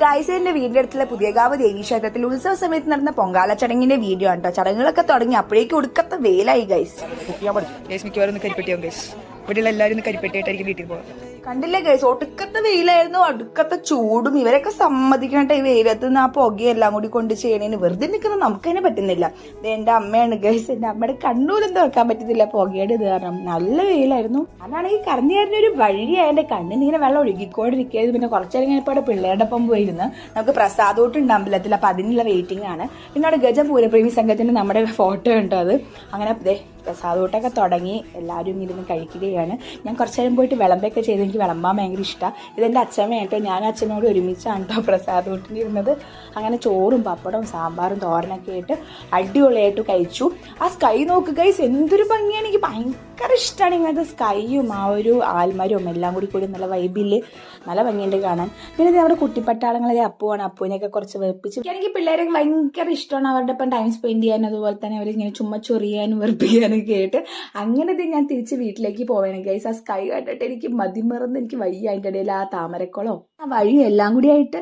Guys, എന്റെ വീടിന്റെ അടുത്തുള്ള പുതിയകാവ് ദേവീക്ഷേത്രത്തിൽ ഉത്സവ സമയത്ത് നടന്ന പൊങ്കാല ചടങ്ങിന്റെ വീഡിയോ ആണ്. ചടങ്ങുകളൊക്കെ തുടങ്ങി അപ്പോഴേക്കും ഒടുക്കത്തെ വേലായി ഗൈസ്. മിക്കവാറും കരിപ്പെട്ടിയാവും ഗൈസ്. ഇവിടെയുള്ള എല്ലാവരും കരിപ്പെട്ടിയായിട്ടായിരിക്കും വീട്ടിൽ പോകുന്നത്. കണ്ടില്ലേ ഗൈസ്, ഒടുക്കത്തെ വെയിലായിരുന്നു, അടുക്കത്തെ ചൂടും. ഇവരൊക്കെ സമ്മതിക്കട്ടെ, ഈ വെയിലത്ത് നിന്ന് ആ പുകയെല്ലാം കൂടി കൊണ്ട് ചെയ്യണേന്. വെറുതെ നിൽക്കുന്ന നമുക്കതിനെ പറ്റുന്നില്ല. ഇത് എന്റെ അമ്മയാണ് ഗൈസ്, എന്റെ അമ്മയുടെ കണ്ണൂരും തുറക്കാൻ പറ്റുന്നില്ല പുകയുടെ ഇത് കാരണം. നല്ല വെയിലായിരുന്നു. അതാണെങ്കിൽ കറഞ്ഞു തരുന്ന ഒരു വഴിയായ എന്റെ കണ്ണിന് ഇങ്ങനെ വെള്ളം ഒഴുകിക്കോണ്ടിരിക്കുകയായിരുന്നു. പിന്നെ കുറച്ചേരം കഴിഞ്ഞപ്പോൾ അവിടെ പിള്ളേരുടെ ഒപ്പം പോയിരുന്നു. നമുക്ക് പ്രസാദോട്ടുണ്ട് അമ്പലത്തിൽ, അപ്പൊ അതിനുള്ള വെയിറ്റിംഗ് ആണ്. പിന്നെ അവിടെ ഗജപൂരപ്രേമി സംഘത്തിന്റെ നമ്മുടെ ഫോട്ടോ ഉണ്ട്. അത് അങ്ങനെ പ്രസാദോട്ടൊക്കെ തുടങ്ങി എല്ലാവരും ഇരുന്ന് കഴിക്കുകയാണ്. ഞാൻ കുറച്ചു നേരം പോയിട്ട് വിളമ്പൊക്കെ ചെയ്ത് എനിക്ക് വിളമ്പാൻ ഭയങ്കര ഇഷ്ടമാണ്. ഇതെൻ്റെ അച്ഛമ്മയായിട്ടോ, ഞാൻ അച്ഛനോട് ഒരുമിച്ചാണ് കേട്ടോ പ്രസാദോട്ടിനിരുന്നത്. അങ്ങനെ ചോറും പപ്പടവും സാമ്പാറും തോരനൊക്കെ ആയിട്ട് അടിപൊളിയായിട്ട് കഴിച്ചു. ആ സ്കൈ നോക്ക് ഗൈസ്, എന്തൊരു ഭംഗിയാണ്. എനിക്ക് ഭയങ്കര ഇഷ്ടമാണ് ഇങ്ങനത്തെ സ്കൈയും ആ ഒരു ആൽമരവും എല്ലാം കൂടി നല്ല വൈബില് നല്ല ഭംഗിയുണ്ട് കാണാൻ. പിന്നെ ഇത് നമ്മുടെ കുട്ടിപ്പട്ടാളങ്ങളെ അപ്പുവാണ്. അപ്പുവിനെയൊക്കെ കുറച്ച് വെറുപ്പിച്ച് എനിക്ക് പിള്ളേരൊക്കെ ഭയങ്കര ഇഷ്ടമാണ്. അവരുടെ ഒപ്പം ടൈം സ്പെൻഡ് ചെയ്യാനും അതുപോലെ തന്നെ അവരിങ്ങനെ ചുമ്മാ ചൊറിയാനും വെറുപ്പിക്കാനും കേട്ട് അങ്ങനെ ഞാൻ തിരിച്ച് വീട്ടിലേക്ക് പോവേണം ഗൈസ്. ആ സ്കൈ കണ്ടിട്ട് എനിക്ക് മതിമറന്ന് എനിക്ക് വയ്യ. അതിൻ്റെ ഇടയിൽ ആ താമരക്കുളവും ആ വഴിയും എല്ലാം കൂടി ആയിട്ട്